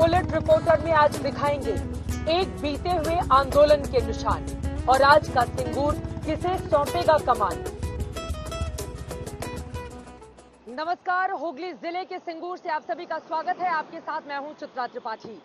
Bullet reporter में आज दिखाएंगे एक बीते हुए आंदोलन के निशान और आज का सिंगूर किसे सौंपेगा कमान। नमस्कार, हुगली जिले के सिंगूर से आप सभी का स्वागत है। आपके साथ मैं हूं चित्रा त्रिपाठी।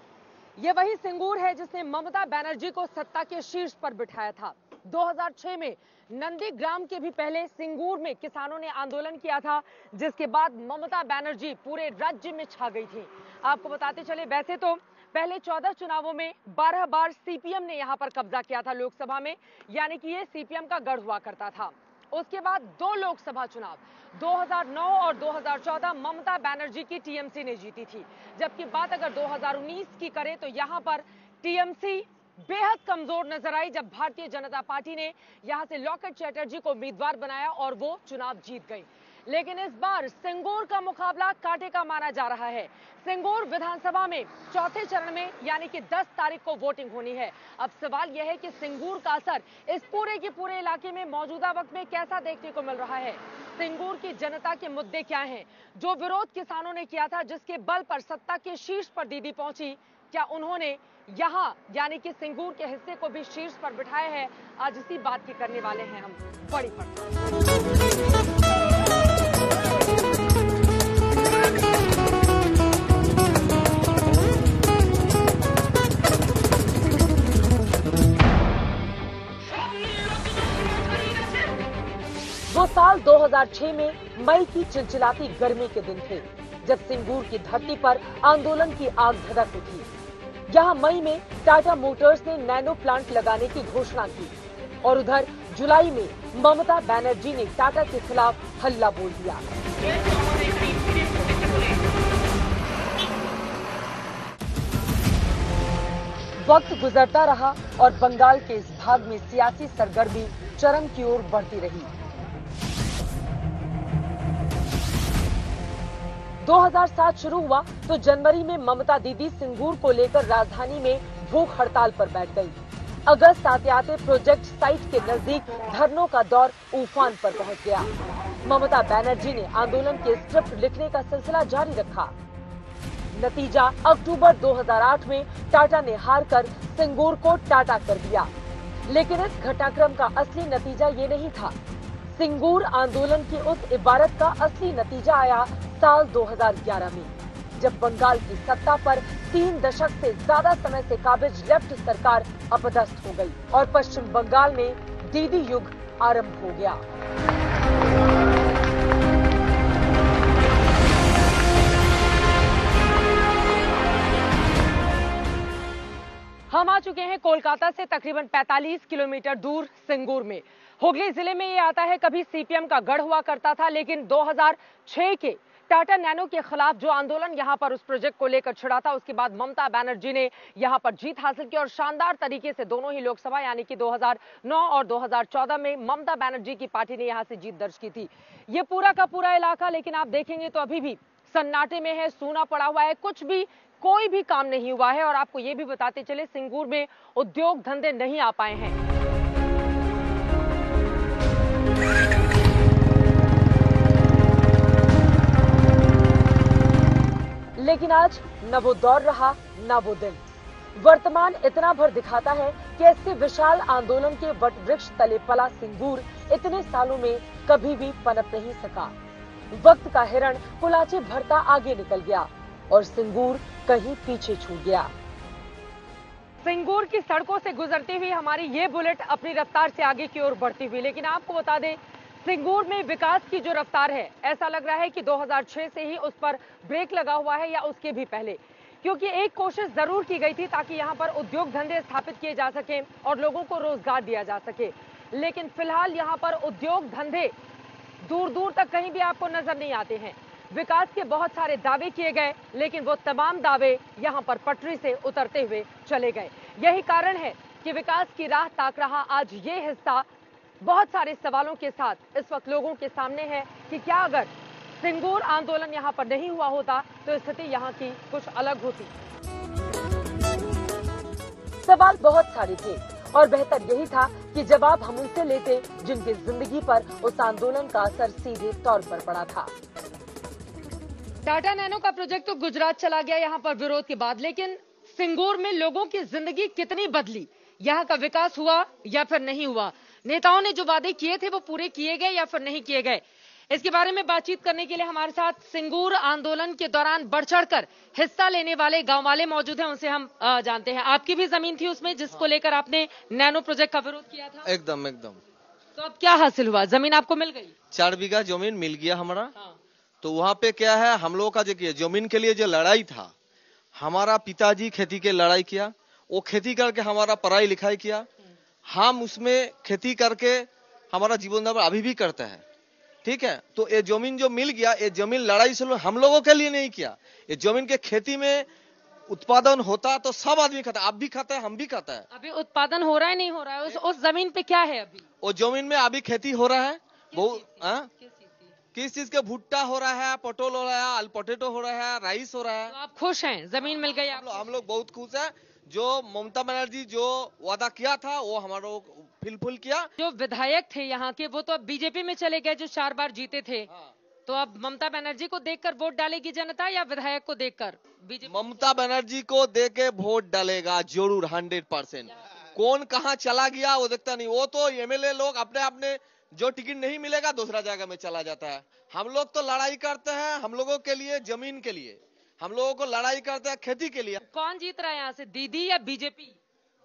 ये वही सिंगूर है जिसने ममता बनर्जी को सत्ता के शीर्ष पर बिठाया था। 2006 में नंदीग्राम के भी पहले सिंगूर में किसानों ने आंदोलन किया था, जिसके बाद ममता बनर्जी पूरे राज्य में छा गई थी। आपको बताते चले, वैसे तो पहले 14 चुनावों में 12 बार सीपीएम ने यहां पर कब्जा किया था लोकसभा में, यानी कि ये सीपीएम का गढ़ हुआ करता था। उसके बाद 2 लोकसभा चुनाव 2009 और 2014 ममता बनर्जी की टीएमसी ने जीती थी। जबकि बात अगर 2019 की करें तो यहां पर टीएमसी बेहद कमजोर नजर आई, जब भारतीय जनता पार्टी ने यहां से लॉकेट चैटर्जी को उम्मीदवार बनाया और वो चुनाव जीत गई। लेकिन इस बार सिंगूर का मुकाबला कांटे का माना जा रहा है। सिंगूर विधानसभा में चौथे चरण में यानी कि 10 तारीख को वोटिंग होनी है। अब सवाल यह है कि सिंगूर का असर इस पूरे के पूरे इलाके में मौजूदा वक्त में कैसा देखने को मिल रहा है। सिंगूर की जनता के मुद्दे क्या हैं? जो विरोध किसानों ने किया था, जिसके बल पर सत्ता के शीर्ष पर दीदी पहुंची, क्या उन्होंने यहां यानी कि सिंगूर के हिस्से को भी शीर्ष पर बिठाया है? आज इसी बात की करने वाले हैं हम बड़ी फट। वो साल 2006 में मई की चिलचिलाती गर्मी के दिन थे, जब सिंगूर की धरती पर आंदोलन की आग धधक उठी। यहां मई में टाटा मोटर्स ने नैनो प्लांट लगाने की घोषणा की और उधर जुलाई में ममता बनर्जी ने टाटा के खिलाफ हल्ला बोल दिया। वक्त गुजरता रहा और बंगाल के इस भाग में सियासी सरगर्मी चरम की ओर बढ़ती रही। 2007 शुरू हुआ तो जनवरी में ममता दीदी सिंगूर को लेकर राजधानी में भूख हड़ताल पर बैठ गई। अगस्त आते आते प्रोजेक्ट साइट के नजदीक धरनों का दौर उफान पर पहुंच गया। ममता बनर्जी ने आंदोलन के स्क्रिप्ट लिखने का सिलसिला जारी रखा। नतीजा अक्टूबर 2008 में टाटा ने हारकर सिंगूर को टाटा कर दिया। लेकिन इस घटनाक्रम का असली नतीजा ये नहीं था। सिंगूर आंदोलन की उस इबारत का असली नतीजा आया साल 2011 में, जब बंगाल की सत्ता पर 3 दशक से ज्यादा समय से काबिज लेफ्ट सरकार अपदस्थ हो गई और पश्चिम बंगाल में दीदी युग आरंभ हो गया। हम आ चुके हैं कोलकाता से तकरीबन 45 किलोमीटर दूर सिंगूर में। हुगली जिले में ये आता है। कभी सीपीएम का गढ़ हुआ करता था, लेकिन 2006 के टाटा नैनो के खिलाफ जो आंदोलन यहां पर उस प्रोजेक्ट को लेकर छिड़ा था, उसके बाद ममता बनर्जी ने यहां पर जीत हासिल की और शानदार तरीके से दोनों ही लोकसभा यानी कि 2009 और 2014 में ममता बनर्जी की पार्टी ने यहां से जीत दर्ज की थी। ये पूरा का पूरा इलाका, लेकिन आप देखेंगे तो अभी भी सन्नाटे में है, सूना पड़ा हुआ है, कुछ भी कोई भी काम नहीं हुआ है। और आपको ये भी बताते चले, सिंगूर में उद्योग धंधे नहीं आ पाए हैं। लेकिन आज न वो दौर रहा न वो दिन। वर्तमान इतना भर दिखाता है कि ऐसे विशाल आंदोलन के वट वृक्ष तले पला सिंगूर इतने सालों में कभी भी पनप नहीं सका। वक्त का हिरण कुलाचे भरता आगे निकल गया और सिंगूर कहीं पीछे छूट गया। सिंगूर की सड़कों से गुजरती हुई हमारी ये बुलेट अपनी रफ्तार से आगे की ओर बढ़ती हुई, लेकिन आपको बता दें, सिंगूर में विकास की जो रफ्तार है, ऐसा लग रहा है कि 2006 से ही उस पर ब्रेक लगा हुआ है या उसके भी पहले, क्योंकि एक कोशिश जरूर की गई थी ताकि यहां पर उद्योग धंधे स्थापित किए जा सके और लोगों को रोजगार दिया जा सके। लेकिन फिलहाल यहां पर उद्योग धंधे दूर दूर तक कहीं भी आपको नजर नहीं आते हैं। विकास के बहुत सारे दावे किए गए, लेकिन वो तमाम दावे यहां पर पटरी से उतरते हुए चले गए। यही कारण है कि विकास की राह ताक रहा आज ये हिस्सा बहुत सारे सवालों के साथ इस वक्त लोगों के सामने है कि क्या अगर सिंगूर आंदोलन यहां पर नहीं हुआ होता तो स्थिति यहां की कुछ अलग होती। सवाल बहुत सारे थे और बेहतर यही था कि जवाब हम उनसे लेते जिनकी जिंदगी पर उस आंदोलन का असर सीधे तौर पर पड़ा था। टाटा नैनो का प्रोजेक्ट तो गुजरात चला गया यहाँ पर विरोध के बाद, लेकिन सिंगूर में लोगों की जिंदगी कितनी बदली, यहाँ का विकास हुआ या फिर नहीं हुआ, नेताओं ने जो वादे किए थे वो पूरे किए गए या फिर नहीं किए गए, इसके बारे में बातचीत करने के लिए हमारे साथ सिंगूर आंदोलन के दौरान बढ़ चढ़कर हिस्सा लेने वाले गांव वाले मौजूद हैं। उनसे हम जानते हैं। आपकी भी जमीन थी उसमें जिसको लेकर आपने नैनो प्रोजेक्ट का विरोध किया था? एकदम एकदम। तो अब क्या हासिल हुआ? जमीन आपको मिल गई? 4 बीघा जमीन मिल गया हमारा। हाँ। तो वहाँ पे क्या है, हम लोगों का जो जमीन के लिए जो लड़ाई था, हमारा पिताजी खेती के लड़ाई किया, वो खेती करके हमारा पढ़ाई लिखाई किया, हम उसमें खेती करके हमारा जीवन यापन अभी भी करते हैं। ठीक है, तो ये जमीन जो मिल गया, ये जमीन लड़ाई से हम लोगों के लिए नहीं किया। ये जमीन के खेती में उत्पादन होता तो सब आदमी खाता, आप भी खाता है, हम भी खाता है। अभी उत्पादन हो रहा है नहीं हो रहा है? उस जमीन पे क्या है अभी? वो जमीन में अभी खेती हो रहा है। किस चीज के? भुट्टा हो रहा है, पटोल हो रहा है, पोटैटो हो रहा है, राइस हो रहा है। तो आप खुश हैं? जमीन मिल गई आपको? हम लोग बहुत खुश हैं। जो ममता बनर्जी जो वादा किया था वो हमारा फुलफिल किया। जो विधायक थे यहाँ के वो तो अब बीजेपी में चले गए, जो 4 बार जीते थे। हाँ। तो अब ममता बनर्जी को देखकर वोट डालेगी जनता या विधायक को देखकर? बीजेपी ममता बनर्जी को देके वोट डालेगा जरूर, 100%। कौन कहाँ चला गया वो देखता नहीं। वो तो एमएलए लोग अपने अपने जो टिकट नहीं मिलेगा दूसरा जगह में चला जाता है। हम लोग तो लड़ाई करते हैं हम लोगों के लिए, जमीन के लिए। हम लोगों को लड़ाई करते हैं खेती के लिए। कौन जीत रहा है यहाँ से, दीदी या बीजेपी?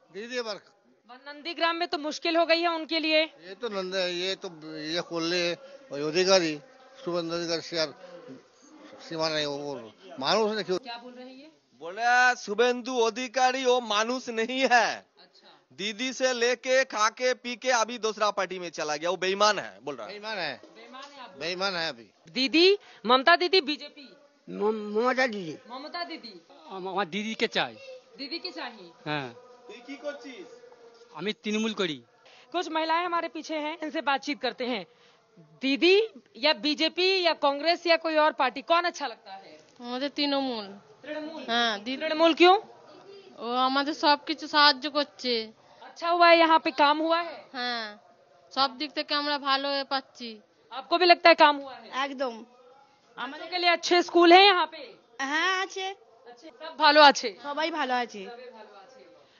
दीदी वर्क। नंदीग्राम में तो मुश्किल हो गई है उनके लिए। ये तो ये खोलने अधिकारी शुभेंद्र अधिकारी सीमा नहीं, वो मानुस ने क्यों? क्या बोल रहे हैं ये? बोले शुभेंदु अधिकारी वो मानुस नहीं है। अच्छा। दीदी से लेके खा के पी के अभी दूसरा पार्टी में चला गया, वो बेईमान है बोल रहा है। बेईमान है अभी। दीदी ममता दीदी बीजेपी? ममता दीदी। ममता दीदी। আমার দিদিকে চাই। दीदी की चाहिए। হ্যাঁ, তুই কি করছিস? আমি তৃণমূল করি। कुछ महिलाएं हमारे पीछे हैं, इनसे बातचीत करते हैं। दीदी या बीजेपी या कांग्रेस या कोई और पार्टी, कौन अच्छा लगता है? আমাদের তৃণমূল। तृणमूल। হ্যাঁ, तृणमूल क्यों? ও আমাদের সবকিছু সাহায্য করছে। अच्छा हुआ है, यहाँ पे काम हुआ है। হ্যাঁ, সব দিক থেকে আমরা ভালো হয়ে পাচ্ছি। आपको भी लगता है काम हुआ है? একদম। আমাদের के लिए अच्छे स्कूल है यहाँ पे? হ্যাঁ আছে, अच्छे, सब ভালো আছে। সবাই ভালো আছে।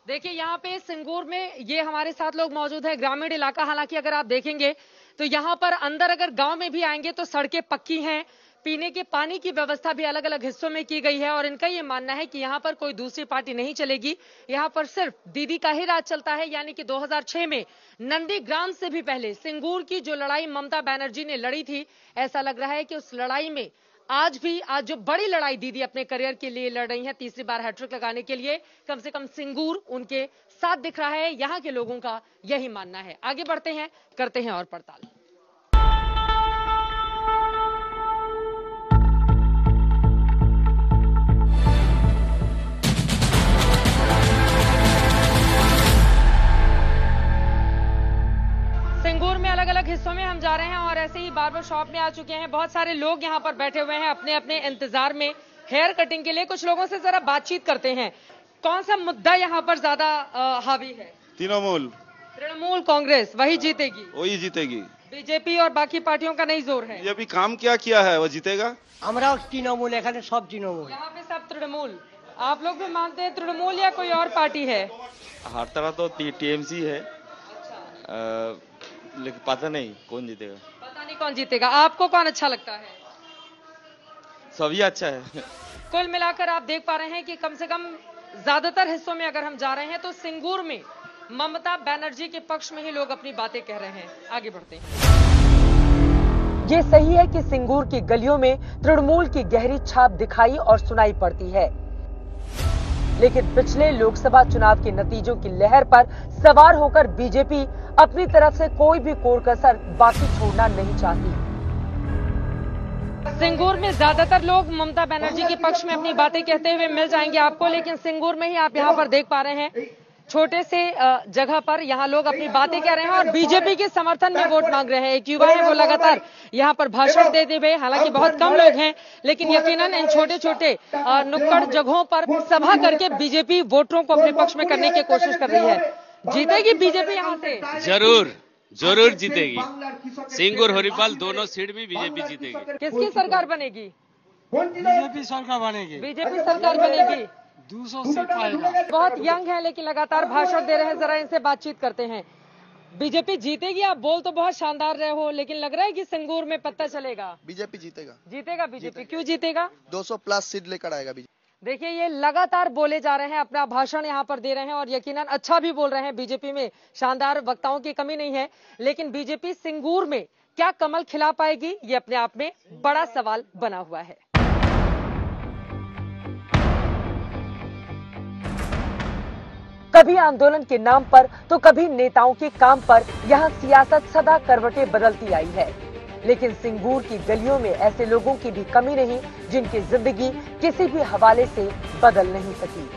देखिए यहाँ पे सिंगूर में ये हमारे साथ लोग मौजूद है, ग्रामीण इलाका। हालांकि अगर आप देखेंगे तो यहाँ पर अंदर अगर गांव में भी आएंगे तो सड़कें पक्की हैं, पीने के पानी की व्यवस्था भी अलग अलग हिस्सों में की गई है। और इनका ये मानना है कि यहाँ पर कोई दूसरी पार्टी नहीं चलेगी, यहाँ पर सिर्फ दीदी का ही राज चलता है। यानी कि 2006 में नंदीग्राम से भी पहले सिंगूर की जो लड़ाई ममता बनर्जी ने लड़ी थी, ऐसा लग रहा है कि उस लड़ाई में आज जो बड़ी लड़ाई दीदी अपने करियर के लिए लड़ रही हैं, तीसरी बार हैट्रिक लगाने के लिए, कम से कम सिंगूर उनके साथ दिख रहा है। यहाँ के लोगों का यही मानना है। आगे बढ़ते हैं, करते हैं और पड़ताल। सिंगूर में अलग अलग हिस्सों में हम जा रहे हैं और ऐसे ही बार्बर शॉप में आ चुके हैं। बहुत सारे लोग यहाँ पर बैठे हुए हैं अपने अपने इंतजार में हेयर कटिंग के लिए। कुछ लोगों से जरा बातचीत करते हैं। कौन सा मुद्दा यहाँ पर ज्यादा हावी है? तृणमूल। तृणमूल कांग्रेस वही जीतेगी? वही जीतेगी। बीजेपी और बाकी पार्टियों का नहीं जोर है? ये भी काम क्या किया है वो जीतेगा। আমরাও তৃণমূল, এখানে সব তৃণমূল। यहाँ पे सब तृणमूल। आप लोग भी मानते हैं तृणमूल या कोई और पार्टी है? हर तरह तो टीएमसी है। लेकिन पता नहीं कौन जीतेगा। पता नहीं कौन जीतेगा। आपको कौन अच्छा लगता है? सभी अच्छा है। कुल मिलाकर आप देख पा रहे हैं कि कम से कम ज्यादातर हिस्सों में अगर हम जा रहे हैं तो सिंगूर में ममता बनर्जी के पक्ष में ही लोग अपनी बातें कह रहे हैं। आगे बढ़ते हैं। ये सही है कि सिंगूर की गलियों में तृणमूल की गहरी छाप दिखाई और सुनाई पड़ती है, लेकिन पिछले लोकसभा चुनाव के नतीजों की लहर पर सवार होकर बीजेपी अपनी तरफ से कोई भी कोर कसर बाकी छोड़ना नहीं चाहती। सिंगूर में ज्यादातर लोग ममता बनर्जी के पक्ष में अपनी बातें कहते हुए मिल जाएंगे आपको, लेकिन सिंगूर में ही आप यहाँ पर देख पा रहे हैं छोटे से जगह पर यहाँ लोग अपनी बातें कह रहे हैं और बीजेपी के समर्थन में वोट मांग रहे हैं। एक युवा है, वो लगातार यहाँ पर भाषण देते हुए, हालांकि बहुत कम लोग हैं, लेकिन यकीनन इन छोटे छोटे नुक्कड़ जगहों पर सभा करके बीजेपी वोटरों को अपने पक्ष में करने की कोशिश कर रही है। जीतेगी बीजेपी यहाँ से? जरूर जरूर जीतेगी। सिंगूर हरिपाल दोनों सीट भी बीजेपी जीतेगी। किसकी सरकार बनेगी? बीजेपी सरकार बनेगी, बीजेपी सरकार बनेगी, 200 सीट पाएगा। बहुत यंग है लेकिन लगातार भाषण दे रहे हैं, जरा इनसे बातचीत करते हैं। बीजेपी जीतेगी, आप बोल तो बहुत शानदार रहे हो, लेकिन लग रहा है कि सिंगूर में पत्ता चलेगा। बीजेपी जीतेगा, जीतेगा बीजेपी, क्यों जीतेगा? 200 प्लस सीट लेकर आएगा बीजेपी। देखिए ये लगातार बोले जा रहे हैं, अपना भाषण यहाँ पर दे रहे हैं और यकीनन अच्छा भी बोल रहे हैं। बीजेपी में शानदार वक्ताओं की कमी नहीं है, लेकिन बीजेपी सिंगूर में क्या कमल खिला पाएगी, ये अपने आप में बड़ा सवाल बना हुआ है। कभी आंदोलन के नाम पर तो कभी नेताओं के काम पर यहाँ सियासत सदा करवटें बदलती आई है, लेकिन सिंगूर की गलियों में ऐसे लोगों की भी कमी नहीं जिनकी जिंदगी किसी भी हवाले से बदल नहीं सकी।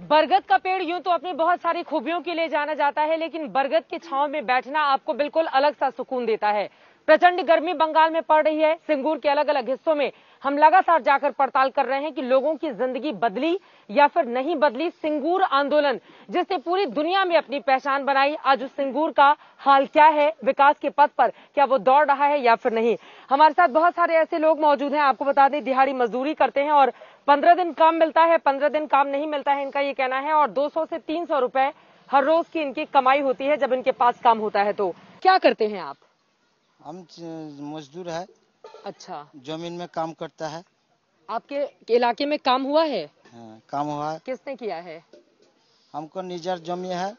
बरगद का पेड़ यूं तो अपनी बहुत सारी खूबियों के लिए जाना जाता है, लेकिन बरगद की छांव में बैठना आपको बिल्कुल अलग सा सुकून देता है। प्रचंड गर्मी बंगाल में पड़ रही है। सिंगूर के अलग अलग हिस्सों में हम लगातार जाकर पड़ताल कर रहे हैं कि लोगों की जिंदगी बदली या फिर नहीं बदली। सिंगूर आंदोलन जिसने पूरी दुनिया में अपनी पहचान बनाई, आज उस सिंगूर का हाल क्या है? विकास के पथ पर क्या वो दौड़ रहा है या फिर नहीं? हमारे साथ बहुत सारे ऐसे लोग मौजूद हैं। आपको बता दें, दिहाड़ी मजदूरी करते हैं और 15 दिन काम मिलता है, 15 दिन काम नहीं मिलता है, इनका ये कहना है। और 200 से 300 रुपए हर रोज की इनकी कमाई होती है जब इनके पास काम होता है। तो क्या करते हैं आप? हम मजदूर है। अच्छा, जमीन में काम करता है। आपके इलाके में काम हुआ है? हाँ, काम हुआ है। किसने किया है? हमको निजर जमी है,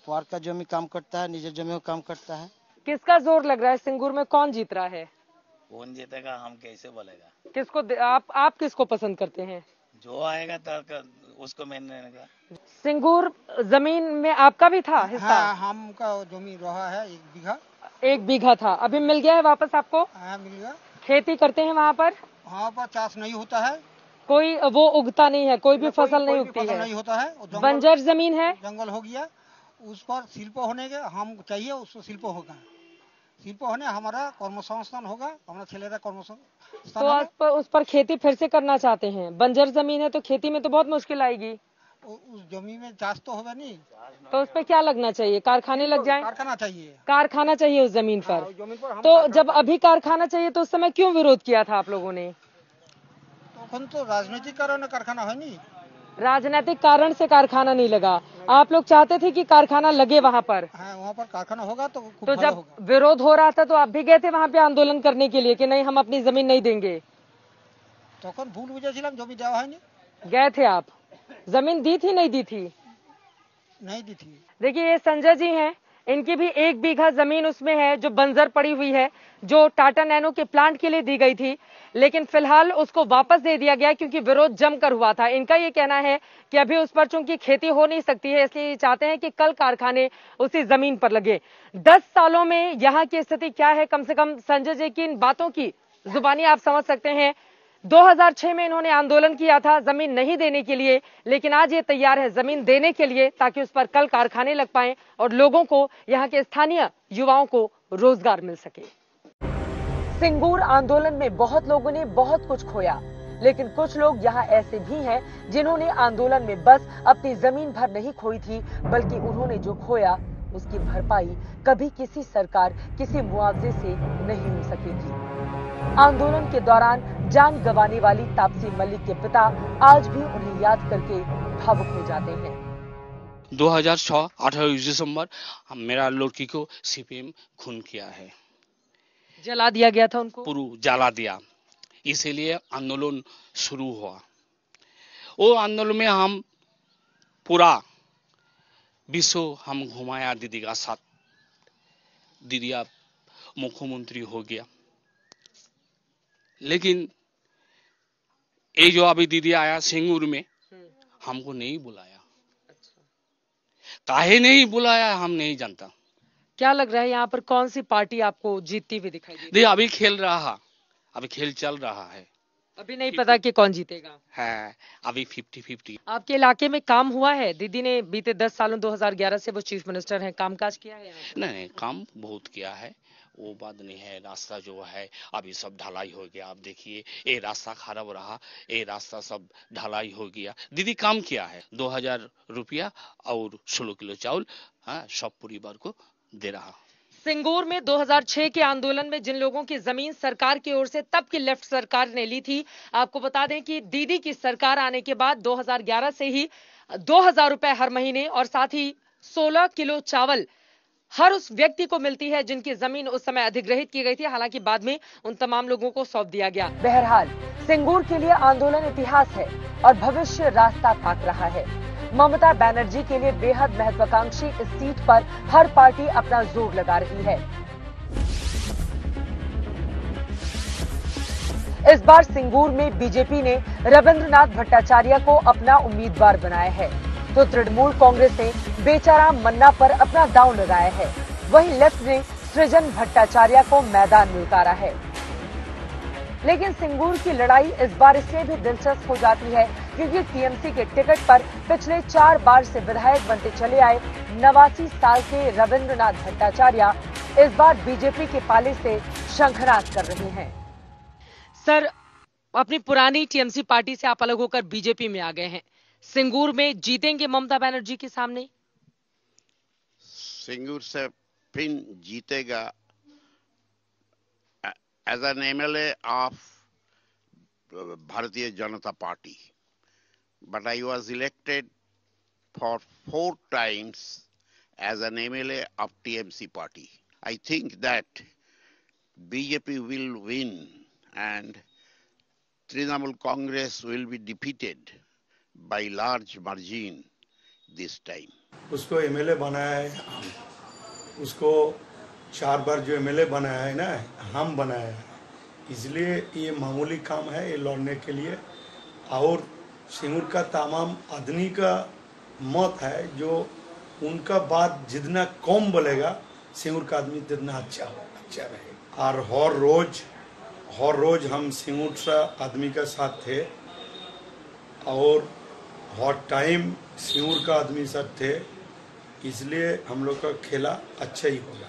पार का जमी काम करता है, निजर जमी में काम करता है। किसका जोर लग रहा है? सिंगूर में कौन जीत रहा है? कौन जीतेगा हम कैसे बोलेगा? किसको आप किसको पसंद करते हैं? जो आएगा तो उसको मैंने। सिंगूर जमीन में आपका भी था हिस्सा? हाँ, हमका जमीन रहा है 1 बीघा। 1 बीघा था, अभी मिल गया है वापस आपको? हाँ, मिल गया। खेती करते हैं वहाँ पर? वहाँ पर चाष नहीं होता है, कोई वो उगता नहीं है, कोई भी फसल नहीं उगती है, नहीं होता है। बंजर जमीन है, जंगल हो गया। उस पर शिल्प होने के हम चाहिए, उसको शिल्प होगा। शिल्प होने हमारा कर्मसंस्थान होगा, हमारा छेलेरा कर्मसंस्थान। तो उस पर खेती फिर से करना चाहते हैं? बंजर जमीन है तो खेती में तो बहुत मुश्किल आएगी। उस जमीन में चाष तो होगा नहीं, तो उस पर क्या लगना चाहिए? कारखाने लग जाएं? कारखाना चाहिए, कारखाना चाहिए उस जमीन पर। तो जब अभी कारखाना चाहिए तो उस समय क्यों विरोध किया था आप लोगों ने? तो राजनीतिक कारण कारखाना है नहीं। राजनीतिक कारण से कारखाना नहीं लगा, आप लोग चाहते थे कि कारखाना लगे वहाँ पर? हाँ, वहाँ पर कारखाना होगा तो खूब तो भला जब होगा। विरोध हो रहा था तो आप भी गए थे वहाँ पे आंदोलन करने के लिए कि नहीं हम अपनी जमीन नहीं देंगे? तो भूल बुझेছিলাম जमीन देवा है नहीं। गए थे आप? जमीन दी थी नहीं दी थी? नहीं दी थी। देखिए ये संजय जी हैं, इनकी भी 1 बीघा जमीन उसमें है जो बंजर पड़ी हुई है, जो टाटा नैनो के प्लांट के लिए दी गई थी, लेकिन फिलहाल उसको वापस दे दिया गया क्योंकि विरोध जमकर हुआ था। इनका ये कहना है कि अभी उस पर चूंकि खेती हो नहीं सकती है, इसलिए ये चाहते हैं कि कल कारखाने उसी जमीन पर लगे। 10 सालों में यहाँ की स्थिति क्या है, कम से कम संजय जी की इन बातों की जुबानी आप समझ सकते हैं। 2006 में इन्होंने आंदोलन किया था जमीन नहीं देने के लिए, लेकिन आज ये तैयार है जमीन देने के लिए ताकि उस पर कल कारखाने लग पाएं और लोगों को, यहाँ के स्थानीय युवाओं को रोजगार मिल सके। सिंगूर आंदोलन में बहुत लोगों ने बहुत कुछ खोया, लेकिन कुछ लोग यहाँ ऐसे भी हैं जिन्होंने आंदोलन में बस अपनी जमीन भर नहीं खोई थी, बल्कि उन्होंने जो खोया उसकी भरपाई कभी किसी सरकार, किसी मुआवजे से नहीं हो सकेगी। आंदोलन के दौरान जान गंवाने वाली तापसी मलिक के पिता आज भी उन्हें याद करके भावुक हो जाते हैं। 2006 18 दिसंबर मेरा लड़की को सीपीएम खून किया है, जला दिया गया था उनको, पूरा जला दिया, इसीलिए आंदोलन शुरू हुआ। वो आंदोलन में हम पूरा विश्व हम घुमाया दीदी का साथ। दीदी अब मुख्यमंत्री हो गया, लेकिन ये जो अभी दीदी आया सिंगूर में हमको नहीं बुलाया। काहे नहीं बुलाया हम नहीं जानता। क्या लग रहा है यहाँ पर कौन सी पार्टी आपको जीतती हुई दिखाई दे रही है? अभी खेल रहा, अभी खेल चल रहा है, अभी नहीं पता कि कौन जीतेगा है, अभी 50-50। आपके इलाके में काम हुआ है? दीदी ने बीते 10 सालों 2011 से वो चीफ मिनिस्टर हैं, कामकाज किया है? नहीं, काम बहुत किया है, वो बात नहीं है। रास्ता जो है अभी सब ढलाई हो गया। आप देखिए ये रास्ता खराब रहा, ये रास्ता सब ढलाई हो गया। दीदी काम किया है, 2000 रुपया और 16 किलो चावल सब परिवार को दे रहा। सिंगूर में 2006 के आंदोलन में जिन लोगों की जमीन सरकार की ओर से तब की लेफ्ट सरकार ने ली थी, आपको बता दें कि दीदी की सरकार आने के बाद 2011 से ही 2000 रुपए हर महीने और साथ ही 16 किलो चावल हर उस व्यक्ति को मिलती है जिनकी जमीन उस समय अधिग्रहित की गई थी। हालांकि बाद में उन तमाम लोगों को सौंप दिया गया। बहरहाल सिंगूर के लिए आंदोलन इतिहास है और भविष्य रास्ता ताक रहा है। ममता बनर्जी के लिए बेहद महत्वाकांक्षी इस सीट पर हर पार्टी अपना जोर लगा रही है। इस बार सिंगूर में बीजेपी ने रविंद्रनाथ भट्टाचार्य को अपना उम्मीदवार बनाया है, तो तृणमूल कांग्रेस ने बेचाराम मन्ना पर अपना दांव लगाया है। वहीं लेफ्ट ने सृजन भट्टाचार्य को मैदान में उतारा है। लेकिन सिंगूर की लड़ाई इस बार इसलिए भी दिलचस्प हो जाती है क्योंकि टीएमसी के टिकट पर पिछले 4 बार से विधायक बनते चले आए 89 साल के रविंद्रनाथ भट्टाचार्य इस बार बीजेपी के पाले से शंखनाद कर रहे हैं। सर, अपनी पुरानी टीएमसी पार्टी से आप अलग होकर बीजेपी में आ गए हैं। सिंगूर में जीतेंगे ममता बनर्जी के सामने? सिंगूर से फिर जीतेगा as an MLA of Bharatiya Janata Party, but I was elected for 4 times as an MLA of TMC party. I think that BJP will win and Trinamool Congress will be defeated by large margin this time. उसको MLA बनाया है, उसको 4 बार जो MLA बनाया है ना, हम बनाया है, इसलिए ये मामूली काम है ये लड़ने के लिए। और सिंगूर का तमाम आदमी का मत है जो उनका बात जितना कम बोलेगा सिंगूर का आदमी जितना अच्छा रहेगा। और हर रोज हम सिंगूर सा आदमी का साथ थे और हर टाइम सिंगूर का आदमी साथ थे, इसलिए हम लोग का खेला अच्छा ही होगा।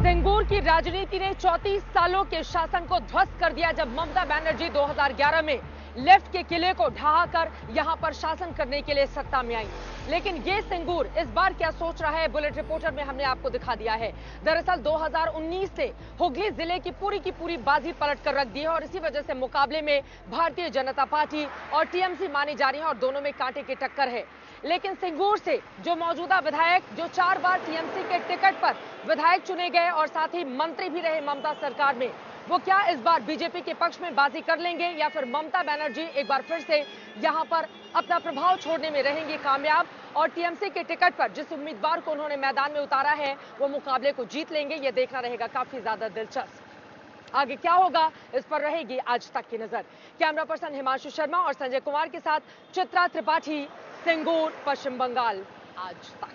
सिंगूर की राजनीति ने 34 सालों के शासन को ध्वस्त कर दिया जब ममता बनर्जी 2011 में लेफ्ट के किले को ढहाकर यहां पर शासन करने के लिए सत्ता में आई। लेकिन ये सिंगूर इस बार क्या सोच रहा है, बुलेट रिपोर्टर में हमने आपको दिखा दिया है। दरअसल 2019 से हुगली जिले की पूरी बाजी पलट कर रख दी है और इसी वजह से मुकाबले में भारतीय जनता पार्टी और टीएमसी मानी जा रही है और दोनों में कांटे की टक्कर है। लेकिन सिंगूर से जो मौजूदा विधायक जो 4 बार टीएमसी के टिकट पर विधायक चुने गए और साथ ही मंत्री भी रहे ममता सरकार में, वो क्या इस बार बीजेपी के पक्ष में बाजी कर लेंगे या फिर ममता बनर्जी एक बार फिर से यहां पर अपना प्रभाव छोड़ने में रहेंगे कामयाब और टीएमसी के टिकट पर जिस उम्मीदवार को उन्होंने मैदान में उतारा है वो मुकाबले को जीत लेंगे? ये देखना रहेगा काफी ज्यादा दिलचस्प। आगे क्या होगा इस पर रहेगी आज तक की नजर। कैमरा पर्सन हिमांशु शर्मा और संजय कुमार के साथ चित्रा त्रिपाठी, सिंगूर, पश्चिम बंगाल, आज तक।